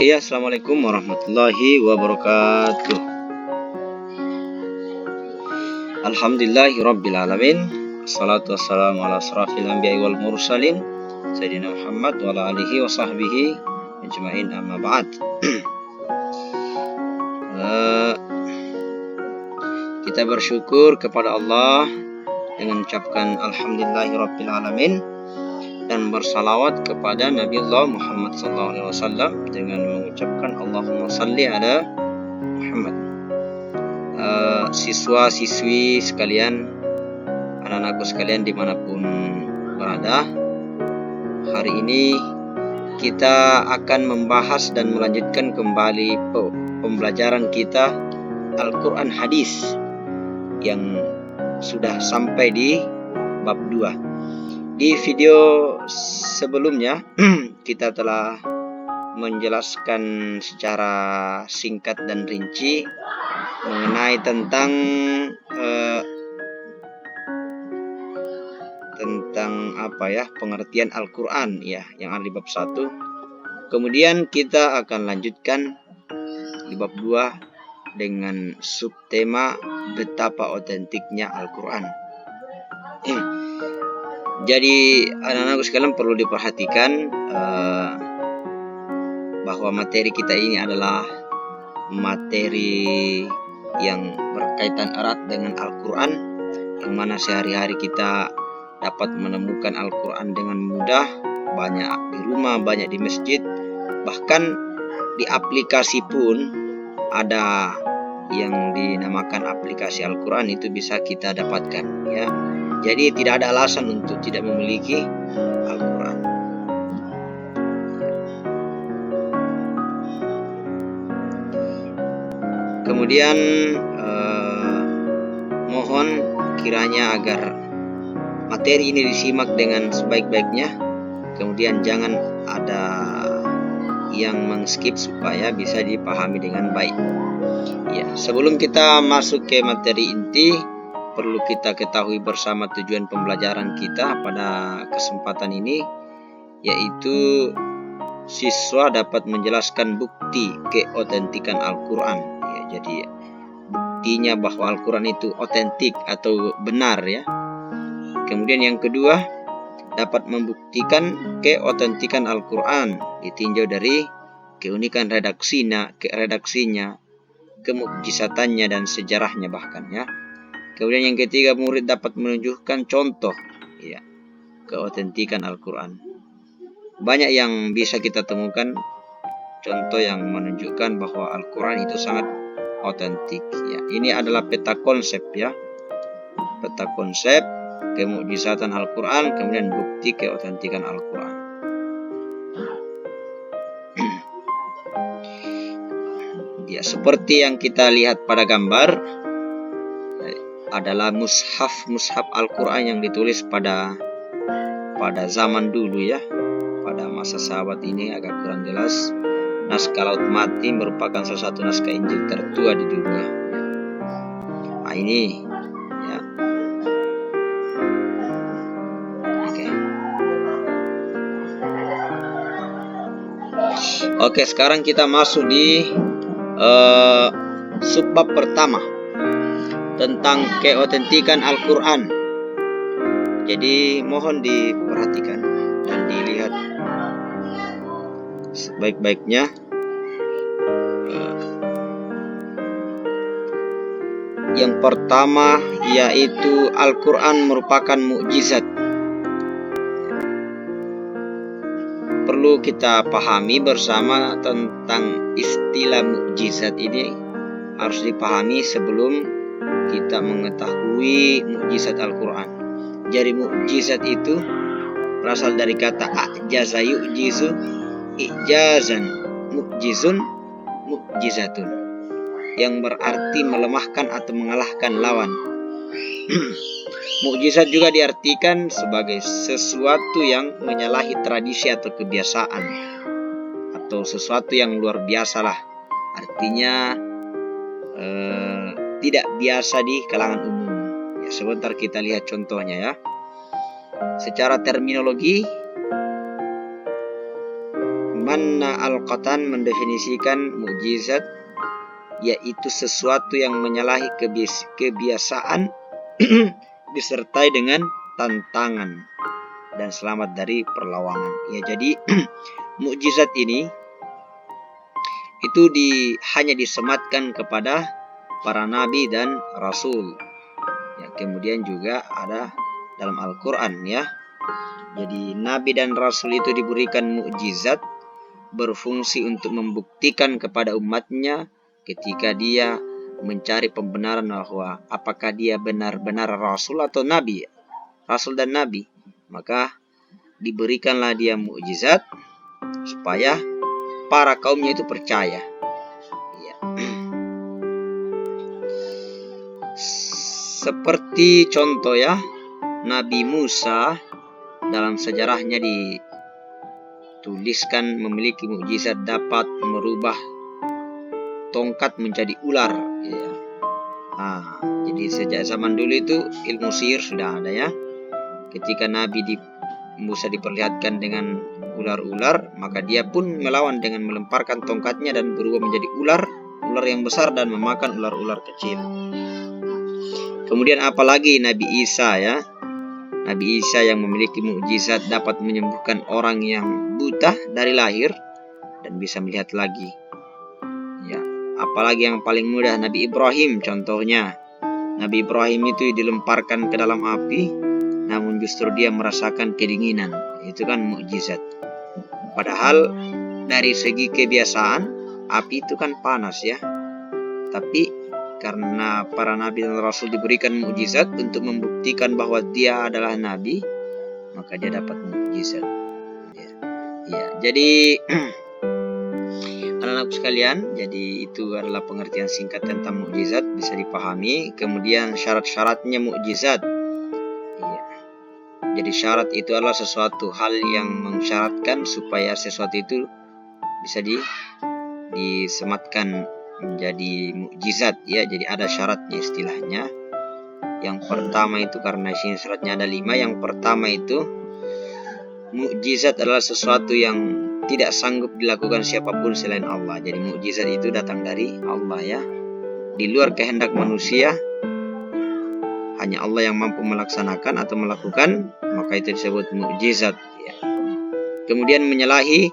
Iya, assalamualaikum warahmatullahi wabarakatuh. Alhamdulillahi rabbil alamin. Assalatu wassalamu ala asrafil anbiya'i wal mursalin Sayyidina Muhammad wa ala alihi wa sahbihi ajma'in, amma ba'd. Kita bersyukur kepada Allah dengan mengucapkan alhamdulillahi rabbil alamin dan bersalawat kepada Nabi Allah Muhammad SAW dengan mengucapkan Allahumma salli ala Muhammad. Siswa-siswi sekalian, anak-anakku sekalian dimanapun berada, hari ini kita akan membahas dan melanjutkan kembali pembelajaran kita Al-Quran Hadis yang sudah sampai di bab 2. Di video sebelumnya kita telah menjelaskan secara singkat dan rinci mengenai tentang pengertian Al-Quran ya, yang ada di bab 1. Kemudian kita akan lanjutkan di bab 2 dengan subtema betapa otentiknya Al-Quran. Jadi anak-anakku sekalian perlu diperhatikan bahwa materi kita ini adalah materi yang berkaitan erat dengan Al-Quran, yang mana sehari-hari kita dapat menemukan Al-Quran dengan mudah, banyak di rumah, banyak di masjid, bahkan di aplikasi pun ada yang dinamakan aplikasi Al-Quran, itu bisa kita dapatkan ya. Jadi tidak ada alasan untuk tidak memiliki Al-Quran. Kemudian mohon kiranya agar materi ini disimak dengan sebaik-baiknya. Kemudian jangan ada yang mengskip supaya bisa dipahami dengan baik. Ya, sebelum kita masuk ke materi inti, perlu kita ketahui bersama tujuan pembelajaran kita pada kesempatan ini, yaitu siswa dapat menjelaskan bukti keotentikan Al-Quran ya, jadi buktinya bahwa Al-Quran itu otentik atau benar ya. Kemudian yang kedua, dapat membuktikan keotentikan Al-Quran ditinjau dari keunikan redaksinya, kemukjizatannya dan sejarahnya bahkan ya. Kemudian yang ketiga, murid dapat menunjukkan contoh ya, keotentikan Al-Quran. Banyak yang bisa kita temukan contoh yang menunjukkan bahwa Al-Quran itu sangat otentik ya. Ini adalah peta konsep ya. Peta konsep kemukjizatan Al-Quran, kemudian bukti keotentikan Al-Quran. Ya, seperti yang kita lihat pada gambar adalah mushaf Al-Quran yang ditulis pada zaman dulu ya. Pada masa sahabat ini agak kurang jelas. Naskah Laut Mati merupakan salah satu naskah Injil tertua di dunia. Nah, ini ya. Oke, sekarang kita masuk di subbab pertama tentang keotentikan Al-Quran. Jadi mohon diperhatikan dan dilihat sebaik-baiknya. Yang pertama yaitu Al-Quran merupakan mukjizat. Perlu kita pahami bersama tentang istilah mukjizat ini, harus dipahami sebelum kita mengetahui mukjizat Al-Quran. Jadi mukjizat itu berasal dari kata ajaza yu'jizu, ijazan, mukjizun, mukjizatun, yang berarti melemahkan atau mengalahkan lawan. Mukjizat juga diartikan sebagai sesuatu yang menyalahi tradisi atau kebiasaan, atau sesuatu yang luar biasa lah. Artinya tidak biasa di kalangan umum ya. Sebentar kita lihat contohnya ya. Secara terminologi, Manna al-Qatan mendefinisikan mukjizat yaitu sesuatu yang menyalahi kebiasaan disertai dengan tantangan dan selamat dari perlawanan. Ya, jadi mukjizat ini itu hanya disematkan kepada para nabi dan rasul. Ya, kemudian juga ada dalam Al-Qur'an ya. Jadi nabi dan rasul itu diberikan mukjizat berfungsi untuk membuktikan kepada umatnya ketika dia mencari pembenaran bahwa apakah dia benar-benar rasul atau nabi, rasul dan nabi, maka diberikanlah dia mukjizat supaya para kaumnya itu percaya. Ya. Seperti contoh ya, Nabi Musa dalam sejarahnya dituliskan memiliki mukjizat dapat merubah tongkat menjadi ular. Ya. Jadi sejak zaman dulu itu ilmu sihir sudah ada ya. Ketika Nabi Musa diperlihatkan dengan ular-ular, maka dia pun melawan dengan melemparkan tongkatnya dan berubah menjadi ular yang besar dan memakan ular-ular kecil. Kemudian apalagi Nabi Isa ya. Nabi Isa yang memiliki mukjizat dapat menyembuhkan orang yang buta dari lahir dan bisa melihat lagi. Ya, apalagi yang paling mudah Nabi Ibrahim contohnya. Nabi Ibrahim itu dilemparkan ke dalam api, namun justru dia merasakan kedinginan. Itu kan mukjizat. Padahal dari segi kebiasaan api itu kan panas ya. Tapi karena para nabi dan rasul diberikan mukjizat untuk membuktikan bahwa dia adalah nabi, maka dia dapat mukjizat. Ya, jadi anak-anakku sekalian, jadi itu adalah pengertian singkat tentang mukjizat, bisa dipahami. Kemudian syarat-syaratnya mukjizat. Ya. Jadi syarat itu adalah sesuatu hal yang mensyaratkan supaya sesuatu itu bisa disematkan menjadi mukjizat ya. Jadi ada syaratnya istilahnya. Yang pertama itu, karena sini syaratnya ada 5. Yang pertama itu mukjizat adalah sesuatu yang tidak sanggup dilakukan siapapun selain Allah. Jadi mukjizat itu datang dari Allah ya. Di luar kehendak manusia, hanya Allah yang mampu melaksanakan atau melakukan, maka itu disebut mukjizat ya. Kemudian menyalahi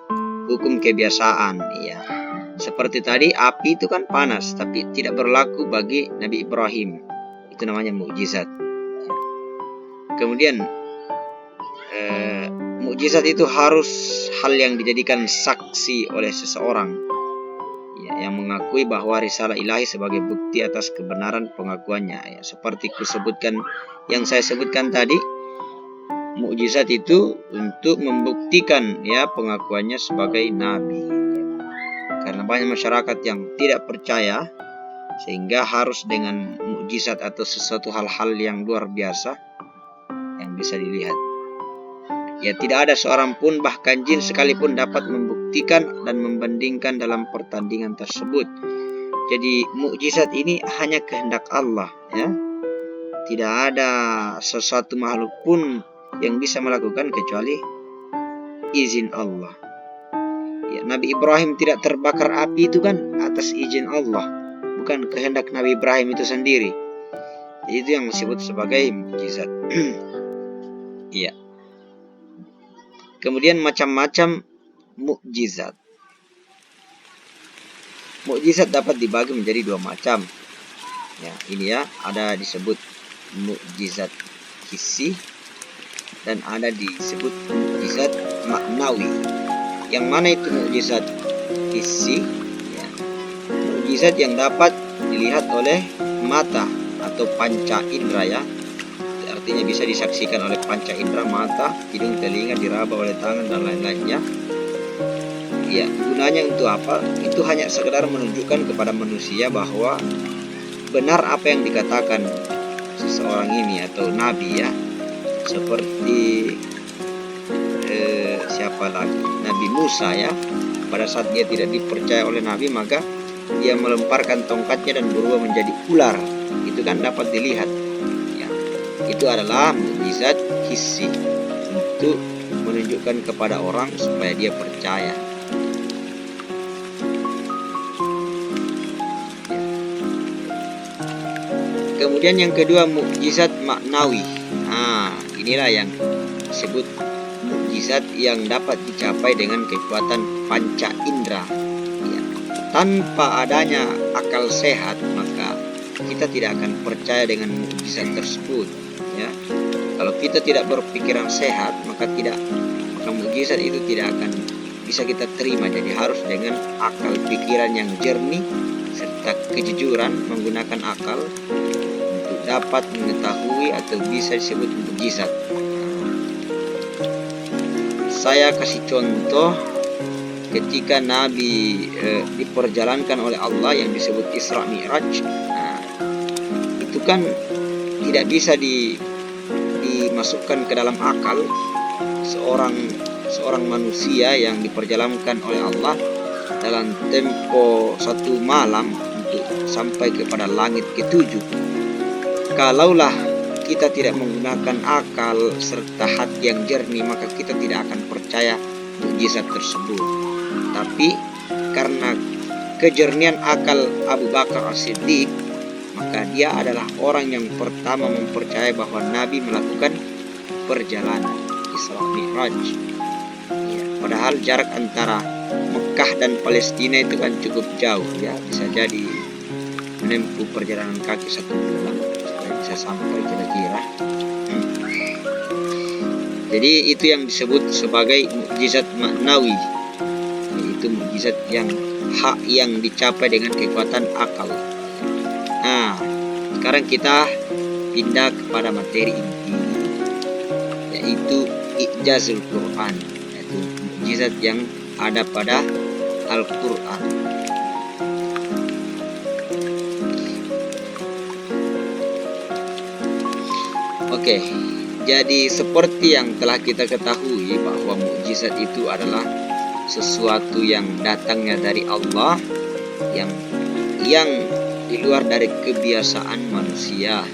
hukum kebiasaan ya. Seperti tadi, api itu kan panas, tapi tidak berlaku bagi Nabi Ibrahim. Itu namanya mukjizat. Kemudian, mukjizat itu harus hal yang dijadikan saksi oleh seseorang ya, yang mengakui bahwa risalah ilahi sebagai bukti atas kebenaran pengakuannya. Ya, seperti yang saya sebutkan tadi, mukjizat itu untuk membuktikan ya pengakuannya sebagai nabi. Karena banyak masyarakat yang tidak percaya, sehingga harus dengan mukjizat atau sesuatu hal-hal yang luar biasa yang bisa dilihat. Ya, tidak ada seorang pun, bahkan jin sekalipun, dapat membuktikan dan membandingkan dalam pertandingan tersebut. Jadi mukjizat ini hanya kehendak Allah ya. Tidak ada sesuatu makhluk pun yang bisa melakukan kecuali izin Allah. Ya, Nabi Ibrahim tidak terbakar api itu kan atas izin Allah, bukan kehendak Nabi Ibrahim itu sendiri. Jadi itu yang disebut sebagai mukjizat. Iya. Kemudian macam-macam mukjizat. Mukjizat dapat dibagi menjadi 2 macam. Ya, ini ya, ada disebut mukjizat hissi dan ada disebut mukjizat maknawi. Yang mana itu mukjizat hissi? Ya. Mukjizat yang dapat dilihat oleh mata atau panca indera ya. Artinya bisa disaksikan oleh panca indera, mata, hidung, telinga, diraba oleh tangan dan lain-lainnya. Ya, gunanya untuk apa? Itu hanya sekedar menunjukkan kepada manusia bahwa benar apa yang dikatakan seseorang ini atau nabi ya. Seperti siapa lagi? Nabi Musa ya. Pada saat dia tidak dipercaya oleh Nabi, maka dia melemparkan tongkatnya dan berubah menjadi ular. Itu kan dapat dilihat. Ya, itu adalah mukjizat hissi untuk menunjukkan kepada orang supaya dia percaya. Kemudian yang kedua, mukjizat maknawi. Inilah yang disebut mukjizat yang dapat dicapai dengan kekuatan panca indera. Ya. Tanpa adanya akal sehat, maka kita tidak akan percaya dengan mukjizat tersebut. Ya. Kalau kita tidak berpikiran sehat, maka mukjizat itu tidak akan bisa kita terima. Jadi harus dengan akal pikiran yang jernih serta kejujuran menggunakan akal untuk dapat mengetahui atau bisa disebut mukjizat. Saya kasih contoh ketika Nabi diperjalankan oleh Allah yang disebut Isra Mi'raj. Itu kan tidak bisa dimasukkan ke dalam akal seorang manusia yang diperjalankan oleh Allah dalam tempo 1 malam untuk sampai kepada langit ke-7. Kalaulah kita tidak menggunakan akal serta hati yang jernih, maka kita tidak akan percaya mukjizat tersebut. Tapi karena kejernihan akal Abu Bakar As-Siddiq, maka dia adalah orang yang pertama mempercayai bahwa Nabi melakukan perjalanan Isra Mi'raj. Ya, padahal jarak antara Mekah dan Palestina itu kan cukup jauh, ya, bisa jadi menempuh perjalanan kaki 1 bulan supaya bisa sampai kira-kira. Jadi itu yang disebut sebagai mukjizat maknawi, yaitu mukjizat yang dicapai dengan kekuatan akal. Sekarang kita pindah kepada materi inti, yaitu I'jazul Quran, yaitu mukjizat yang ada pada Al-Quran. Oke, jadi seperti yang telah kita ketahui bahwa mukjizat itu adalah sesuatu yang datangnya dari Allah, yang di luar dari kebiasaan manusia.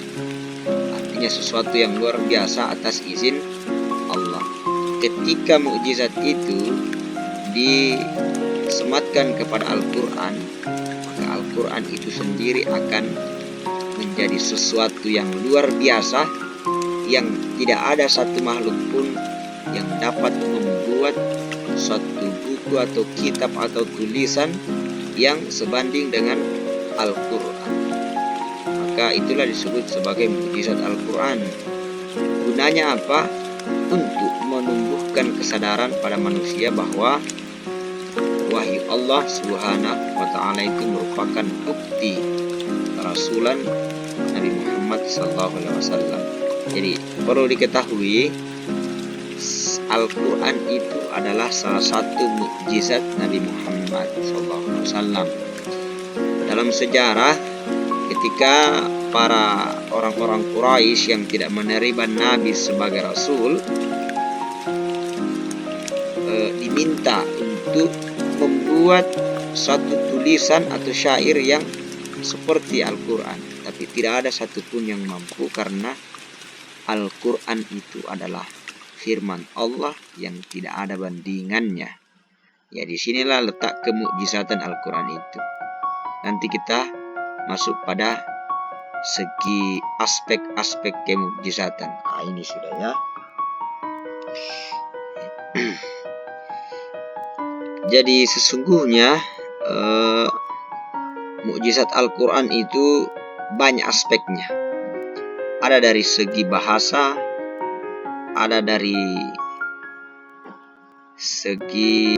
Artinya sesuatu yang luar biasa atas izin Allah. Ketika mukjizat itu disematkan kepada Al-Quran, maka Al-Quran itu sendiri akan menjadi sesuatu yang luar biasa, yang tidak ada satu makhluk pun yang dapat membuat suatu buku atau kitab atau tulisan yang sebanding dengan Al-Quran. Maka itulah disebut sebagai mukjizat Al-Quran. Gunanya apa? Untuk menumbuhkan kesadaran pada manusia bahwa wahyu Allah Subhanahu wa Ta'ala itu merupakan bukti kerasulan Nabi Muhammad SAW. Jadi perlu diketahui, Al-Quran itu adalah salah satu mukjizat Nabi Muhammad SAW. Dalam sejarah, ketika para orang-orang Quraisy yang tidak menerima Nabi sebagai Rasul diminta untuk membuat suatu tulisan atau syair yang seperti Al-Quran, tapi tidak ada satupun yang mampu, karena Al-Quran itu adalah firman Allah yang tidak ada bandingannya. Ya, disinilah letak kemukjizatan Al-Quran itu. Nanti kita masuk pada segi aspek-aspek kemukjizatan. Ini sudah, ya. Jadi sesungguhnya mukjizat Al-Quran itu banyak aspeknya. Ada dari segi bahasa, ada dari segi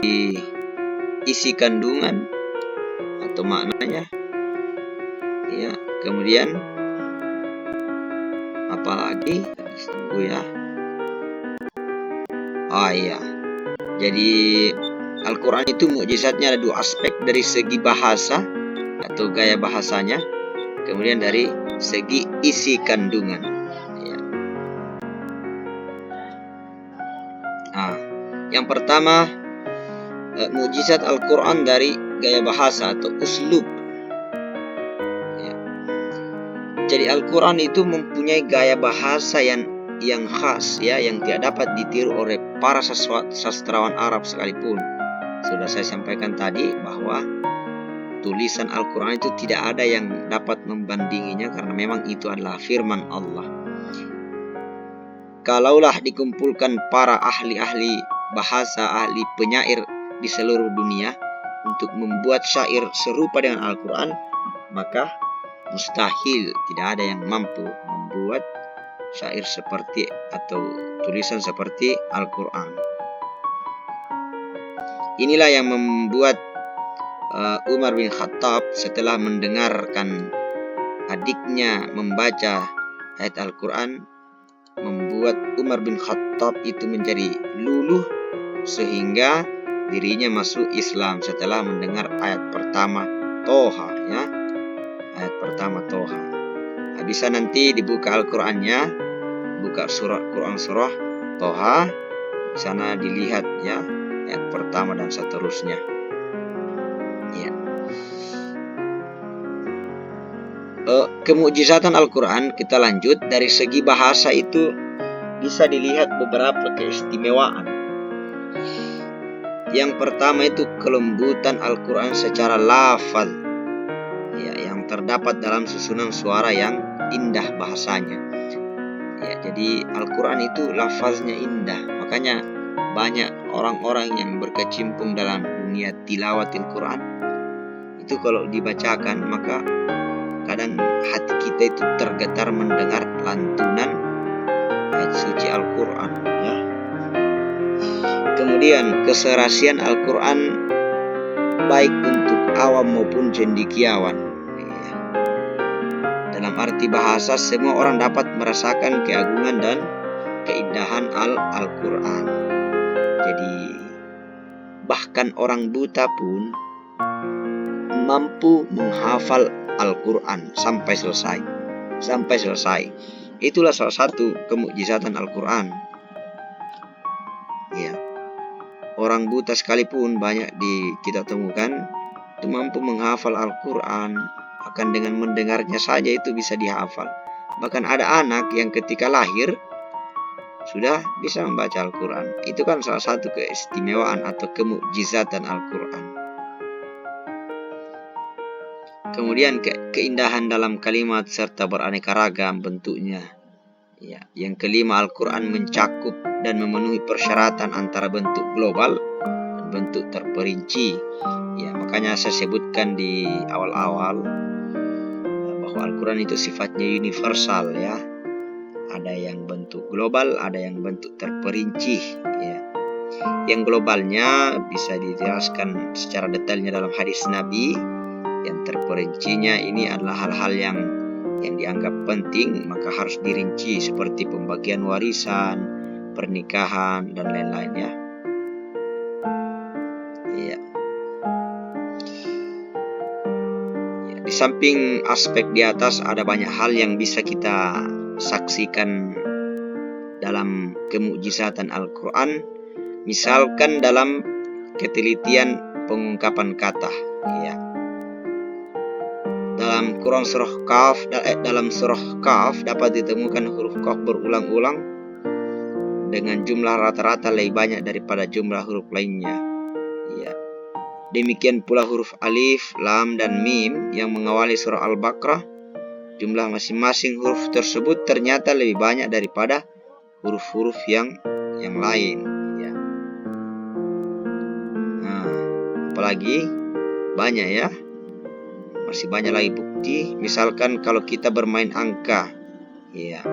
isi kandungan atau maknanya, ya. Kemudian apalagi ya, jadi Al-Quran itu mukjizatnya ada 2 aspek, dari segi bahasa atau gaya bahasanya, kemudian dari segi isi kandungan, ya. Yang pertama, mukjizat Al-Quran dari gaya bahasa atau uslub, ya. Jadi Al-Quran itu mempunyai gaya bahasa yang khas, ya, yang tidak dapat ditiru oleh para sastrawan Arab sekalipun. Sudah saya sampaikan tadi bahwa tulisan Al-Quran itu tidak ada yang dapat membandinginya, karena memang itu adalah firman Allah. Kalaulah dikumpulkan para ahli-ahli bahasa, ahli penyair di seluruh dunia untuk membuat syair serupa dengan Al-Quran, maka mustahil, tidak ada yang mampu membuat syair seperti atau tulisan seperti Al-Quran. Inilah yang membuat Umar bin Khattab setelah mendengarkan adiknya membaca ayat Al-Quran, membuat Umar bin Khattab itu menjadi luluh sehingga dirinya masuk Islam setelah mendengar ayat pertama Toha, ya. Ayat pertama Toha. Bisa nanti dibuka Al-Qur'annya, buka Quran surah Toha, di sana dilihat ya ayat pertama dan seterusnya. Ya. Kemukjizatan Al-Quran, kita lanjut. Dari segi bahasa itu bisa dilihat beberapa keistimewaan. Yang pertama itu kelembutan Al-Quran secara lafaz, ya, yang terdapat dalam susunan suara yang indah bahasanya. Ya, jadi Al-Quran itu lafaznya indah, makanya banyak orang-orang yang berkecimpung dalam dunia tilawatil Quran itu kalau dibacakan maka kadang hati kita itu tergetar mendengar lantunan ayat suci Al-Quran, ya. Kemudian keserasian Al-Quran baik untuk awam maupun cendekiawan, ya. Dalam arti bahasa, semua orang dapat merasakan keagungan dan keindahan Al-Quran. Jadi bahkan orang buta pun mampu menghafal Al-Quran sampai selesai. Itulah salah satu kemukjizatan Al-Quran. Ya. Orang buta sekalipun banyak kita temukan itu mampu menghafal Al-Quran, akan dengan mendengarnya saja itu bisa dihafal. Bahkan ada anak yang ketika lahir sudah bisa membaca Al-Quran. Itu kan salah satu keistimewaan atau kemukjizatan Al-Quran. Kemudian keindahan dalam kalimat serta beraneka ragam bentuknya. Ya. Yang kelima, Al-Quran mencakup dan memenuhi persyaratan antara bentuk global dan bentuk terperinci. Ya, makanya saya sebutkan di awal-awal bahwa Al-Quran itu sifatnya universal, ya. Ada yang bentuk global, ada yang bentuk terperinci, ya. Yang globalnya bisa dijelaskan secara detailnya dalam hadis Nabi. Yang terperincinya ini adalah hal-hal yang dianggap penting, maka harus dirinci seperti pembagian warisan, pernikahan, dan lain-lain, ya. Ya. Di samping aspek di atas, ada banyak hal yang bisa kita saksikan dalam kemukjizatan Al-Quran. Misalkan dalam ketelitian pengungkapan kata, ya. Dalam Quran dalam surah Kahf dapat ditemukan huruf Qaf berulang-ulang dengan jumlah rata-rata lebih banyak daripada jumlah huruf lainnya. Ya. Demikian pula huruf Alif, Lam, dan Mim yang mengawali surah Al-Baqarah. Jumlah masing-masing huruf tersebut ternyata lebih banyak daripada huruf-huruf yang lain. Ya. Nah, apalagi banyak, ya. Masih banyak lagi bukti. Misalkan kalau kita bermain angka, ya.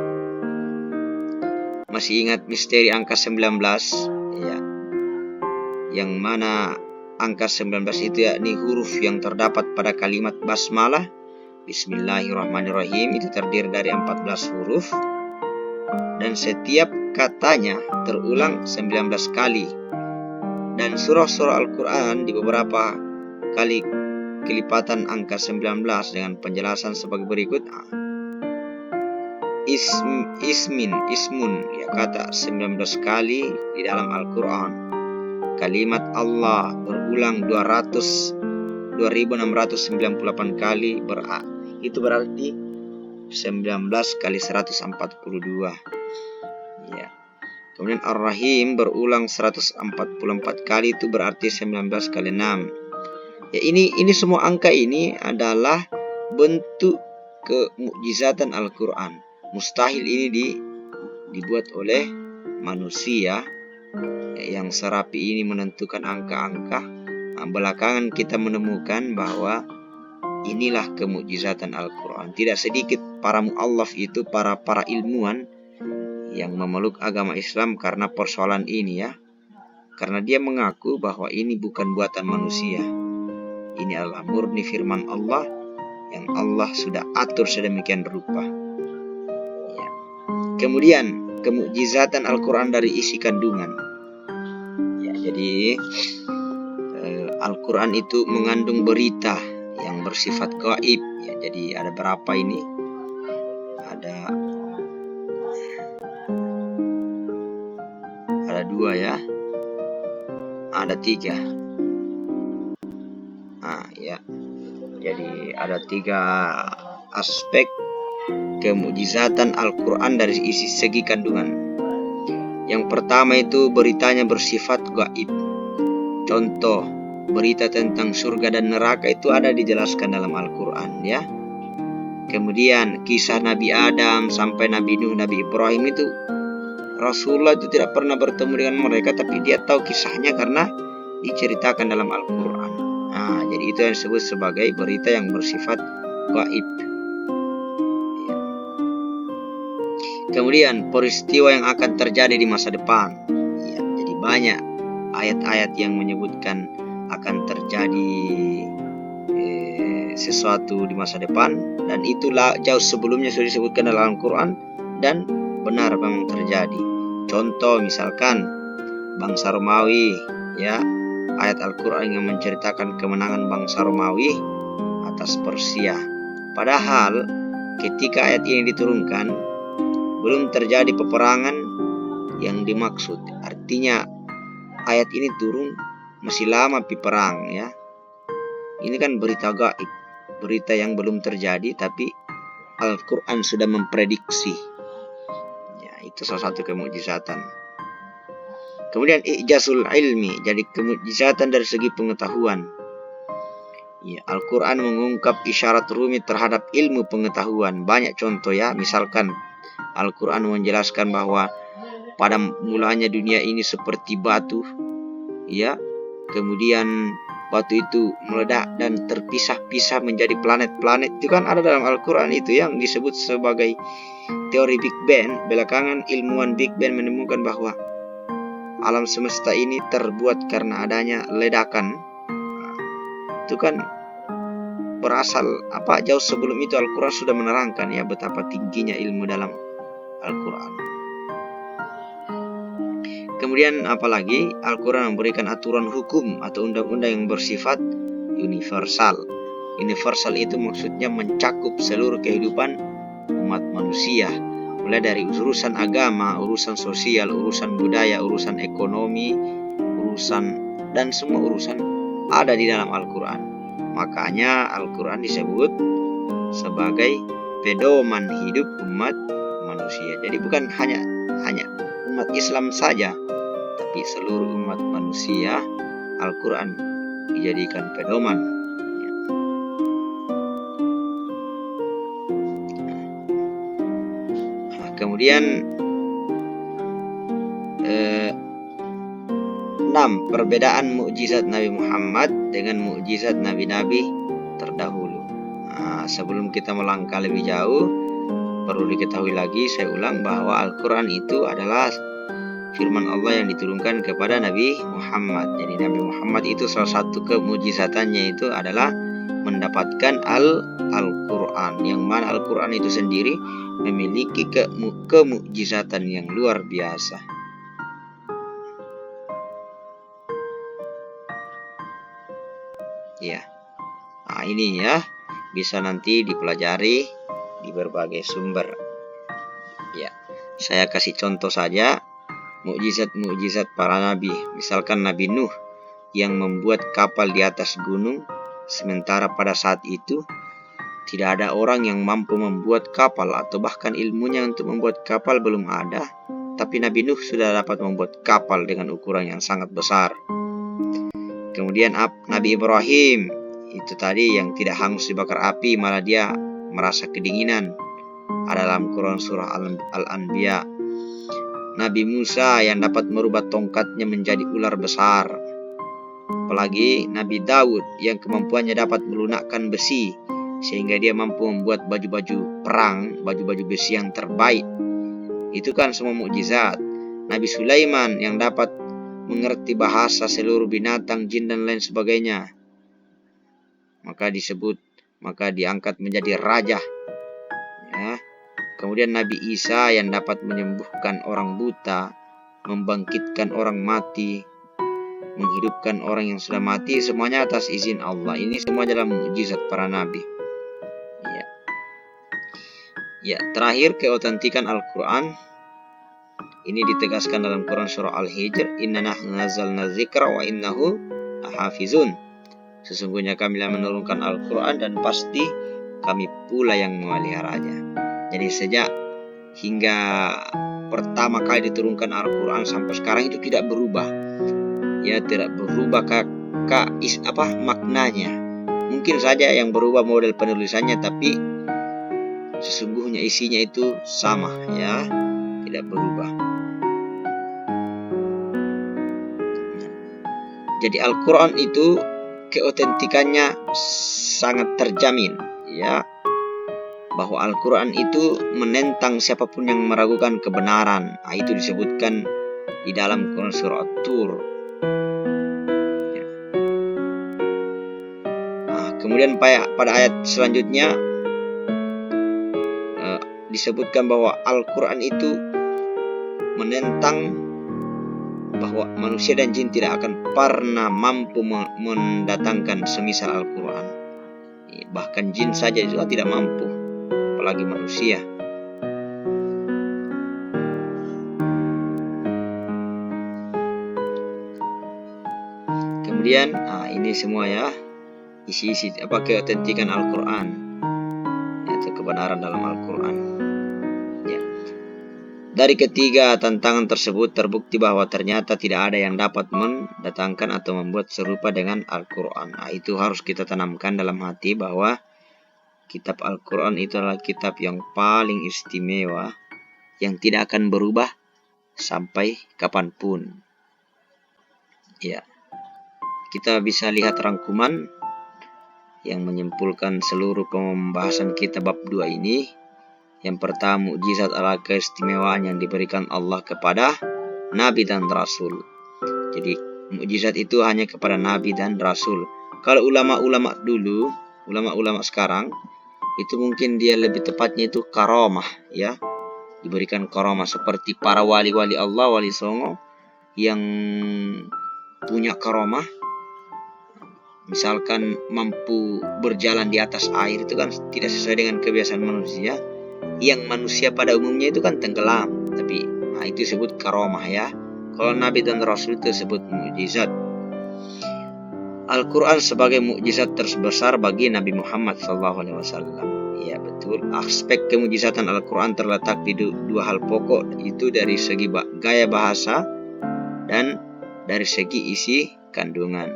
Masih ingat misteri angka 19, ya. Yang mana angka 19 itu yakni huruf yang terdapat pada kalimat basmalah, Bismillahirrahmanirrahim, itu terdiri dari 14 huruf dan setiap katanya terulang 19 kali. Dan surah-surah Al-Quran di beberapa kali kelipatan angka 19 dengan penjelasan sebagai berikut. Ismun, ya, kata 19 kali di dalam Al-Quran. Kalimat Allah berulang 2698 kali, itu berarti 19 kali 142. Ya. Kemudian Ar-Rahim berulang 144 kali, itu berarti 19 kali 6. Ya, ini semua angka ini adalah bentuk kemukjizatan Al-Quran. Mustahil ini dibuat oleh manusia yang serapi ini menentukan angka-angka. Nah, belakangan kita menemukan bahwa inilah kemukjizatan Al-Quran. Tidak sedikit para mu'allaf itu, para ilmuwan yang memeluk agama Islam karena persoalan ini ya. Karena dia mengaku bahwa ini bukan buatan manusia. Ini adalah murni firman Allah yang Allah sudah atur sedemikian rupa. Ya. Kemudian kemukjizatan Al-Quran dari isi kandungan. Ya, jadi Al-Quran itu mengandung berita yang bersifat gaib. Ya, jadi ada berapa ini? Ada 2 ya. Ada 3. Nah, ya. Jadi ada 3 aspek kemukjizatan Al-Quran dari isi segi kandungan. Yang pertama itu beritanya bersifat gaib. Contoh, berita tentang surga dan neraka itu ada dijelaskan dalam Al-Quran ya. Kemudian kisah Nabi Adam sampai Nabi Nuh, Nabi Ibrahim itu Rasulullah itu tidak pernah bertemu dengan mereka, tapi dia tahu kisahnya karena diceritakan dalam Al-Quran. Nah, jadi itu yang disebut sebagai berita yang bersifat gaib. Kemudian peristiwa yang akan terjadi di masa depan. Ya, jadi banyak ayat-ayat yang menyebutkan akan terjadi sesuatu di masa depan, dan itulah jauh sebelumnya sudah disebutkan dalam Al-Quran dan benar memang terjadi. Contoh misalkan bangsa Romawi ya, ayat Al-Quran yang menceritakan kemenangan bangsa Romawi atas Persia. Padahal ketika ayat ini diturunkan belum terjadi peperangan yang dimaksud. Artinya ayat ini turun masih lama perang ya. Ini kan berita gaib, berita yang belum terjadi, tapi Al-Quran sudah memprediksi. Ya, itu salah satu kemukjizatan. Kemudian i'jazul ilmi, jadi kemukjizatan dari segi pengetahuan. Ya, Al-Quran mengungkap isyarat rumit terhadap ilmu pengetahuan. Banyak contoh ya, misalkan Al-Quran menjelaskan bahwa pada mulanya dunia ini seperti batu, ya. Kemudian batu itu meledak dan terpisah-pisah menjadi planet-planet. Itu kan ada dalam Al-Quran itu yang disebut sebagai teori Big Bang. Belakangan ilmuwan Big Bang menemukan bahwa alam semesta ini terbuat karena adanya ledakan. Itu kan berasal jauh sebelum itu Al-Quran sudah menerangkan ya betapa tingginya ilmu dalam Al-Quran. Kemudian apalagi Al-Quran memberikan aturan hukum atau undang-undang yang bersifat universal. Universal itu maksudnya mencakup seluruh kehidupan umat manusia, mulai dari urusan agama, urusan sosial, urusan budaya, urusan ekonomi, urusan dan semua urusan ada di dalam Al-Quran. Makanya Al-Quran disebut sebagai pedoman hidup umat manusia. Jadi bukan hanya umat Islam saja, tapi seluruh umat manusia Al-Quran dijadikan pedoman. Nah, kemudian 6. Perbedaan mukjizat Nabi Muhammad dengan mukjizat nabi-nabi terdahulu. Nah, sebelum kita melangkah lebih jauh, perlu diketahui lagi, saya ulang bahwa Al-Quran itu adalah firman Allah yang diturunkan kepada Nabi Muhammad. Jadi Nabi Muhammad itu salah satu kemukjizatannya itu adalah mendapatkan Al-Quran, yang mana Al-Quran itu sendiri memiliki kemukjizatan yang luar biasa. Ya, nah ini ya bisa nanti dipelajari di berbagai sumber. Ya, saya kasih contoh saja mukjizat para nabi. Misalkan Nabi Nuh yang membuat kapal di atas gunung, sementara pada saat itu tidak ada orang yang mampu membuat kapal atau bahkan ilmunya untuk membuat kapal belum ada. Tapi Nabi Nuh sudah dapat membuat kapal dengan ukuran yang sangat besar. Kemudian Nabi Ibrahim itu tadi yang tidak hangus dibakar api, malah dia merasa kedinginan. Ada dalam Quran surah Al-Anbiya. Nabi Musa yang dapat merubah tongkatnya menjadi ular besar. Apalagi Nabi Daud yang kemampuannya dapat melunakkan besi sehingga dia mampu membuat baju-baju perang, baju-baju besi yang terbaik. Itu kan semua mukjizat. Nabi Sulaiman yang dapat mengerti bahasa seluruh binatang, jin dan lain sebagainya. Maka diangkat menjadi raja. Ya. Kemudian Nabi Isa yang dapat menyembuhkan orang buta, membangkitkan orang mati, menghidupkan orang yang sudah mati, semuanya atas izin Allah. Ini semua adalah mukjizat para nabi. Ya, terakhir keotentikan Al-Quran. Ini ditegaskan dalam Quran surah Al-Hijr, Inna nahnu nazzalna dzikra wa innahu lahafizun. Sesungguhnya kami telah menurunkan Al-Quran dan pasti kami pula yang memeliharanya. Jadi sejak hingga pertama kali diturunkan Al-Quran sampai sekarang itu tidak berubah. Ya, tidak berubah maknanya. Mungkin saja yang berubah model penulisannya, tapi sesungguhnya isinya itu sama, ya, tidak berubah. Jadi Al-Quran itu keotentikannya sangat terjamin, ya, bahwa Al-Quran itu menentang siapapun yang meragukan kebenaran. Itu disebutkan di dalam Quran surah At-Tur. Ya. Kemudian pada ayat selanjutnya disebutkan bahwa Al-Quran itu menentang bahwa manusia dan jin tidak akan pernah mampu mendatangkan semisal Al-Quran. Bahkan jin saja juga tidak mampu, apalagi manusia. Kemudian ini semua ya, isi-isi keotentikan Al-Quran, yaitu kebenaran dalam Al-Quran. Ya. Dari ketiga tantangan tersebut terbukti bahwa ternyata tidak ada yang dapat mendatangkan atau membuat serupa dengan Al-Quran. Itu harus kita tanamkan dalam hati bahwa kitab Al-Quran itu adalah kitab yang paling istimewa, yang tidak akan berubah sampai kapanpun. Ya, kita bisa lihat rangkuman yang menyimpulkan seluruh pembahasan kita bab 2 ini. Yang pertama, mukjizat adalah keistimewaan yang diberikan Allah kepada Nabi dan Rasul. Jadi mukjizat itu hanya kepada Nabi dan Rasul. Kalau ulama-ulama dulu, ulama-ulama sekarang, itu mungkin dia lebih tepatnya itu karamah, ya, diberikan karamah seperti para wali-wali Allah, wali songo yang punya karamah, misalkan mampu berjalan di atas air, itu kan tidak sesuai dengan kebiasaan manusia. Yang manusia pada umumnya itu kan tenggelam, tapi itu disebut karamah, ya. Kalau Nabi dan Rasul itu disebut mukjizat. Al-Quran sebagai mukjizat terbesar bagi Nabi Muhammad SAW. Ya, betul. Aspek kemujizatan Al-Quran terletak di dua hal pokok, itu dari segi gaya bahasa dan dari segi isi kandungan.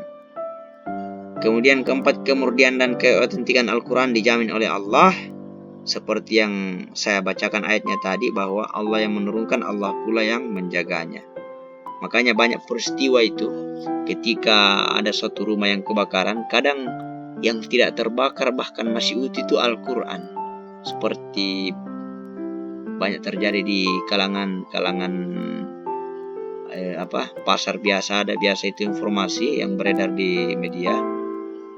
Kemudian keempat, kemurnian dan keotentikan Al-Quran dijamin oleh Allah, seperti yang saya bacakan ayatnya tadi, bahwa Allah yang menurunkan, Allah pula yang menjaganya. Makanya banyak peristiwa itu ketika ada suatu rumah yang kebakaran, kadang yang tidak terbakar bahkan masih utuh itu Al-Quran. Seperti banyak terjadi di kalangan pasar biasa, ada biasa itu informasi yang beredar di media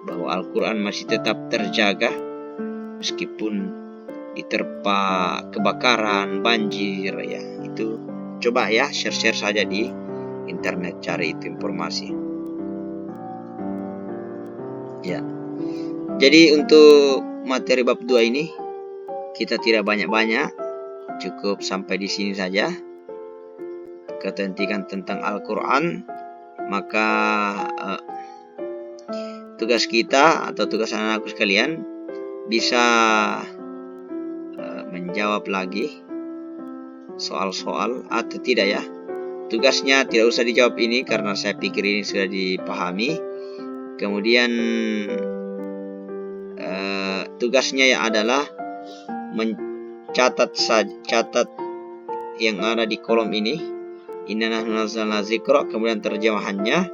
bahwa Al-Quran masih tetap terjaga meskipun diterpa kebakaran, banjir, ya. Itu coba ya share saja di internet, cari itu informasi. Ya. Jadi untuk materi bab 2 ini kita tidak banyak-banyak, cukup sampai di sini saja. Ketentuan tentang Al-Quran, maka tugas kita atau tugas anak-anakku sekalian bisa menjawab lagi soal-soal atau tidak, ya. Tugasnya tidak usah dijawab ini karena saya pikir ini sudah dipahami. Kemudian tugasnya ya adalah mencatat catat yang ada di kolom ini. Inna nahnu nazzalna dzikra, kemudian terjemahannya,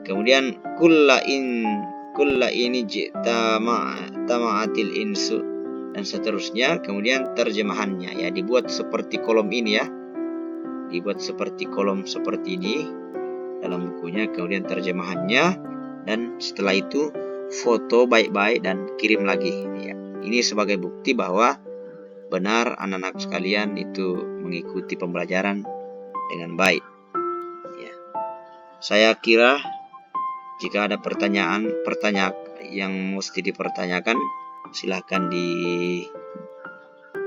kemudian kulla ini tama'atil insu, dan seterusnya, kemudian terjemahannya ya dibuat seperti kolom ini ya, dibuat seperti kolom seperti ini dalam bukunya, kemudian terjemahannya, dan setelah itu foto baik-baik dan kirim lagi ya. Ini sebagai bukti bahwa benar anak-anak sekalian itu mengikuti pembelajaran dengan baik ya. Saya kira jika ada pertanyaan yang mesti dipertanyakan, silahkan di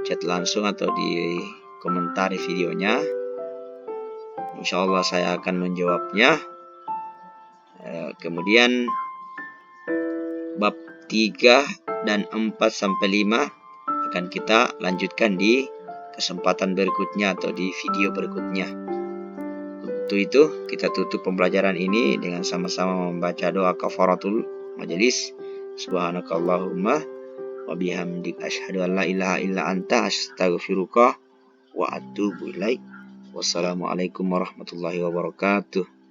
chat langsung atau di komentari videonya. Insya Allah saya akan menjawabnya. Kemudian bab 3 dan 4 sampai 5 akan kita lanjutkan di kesempatan berikutnya atau di video berikutnya. Untuk itu kita tutup pembelajaran ini dengan sama-sama membaca doa kafaratul majelis. Subhanakallahumma wa bihamdika asyhadu an la ilaha illa anta astaghfiruka wa atubu ilaik. Wassalamualaikum warahmatullahi wabarakatuh.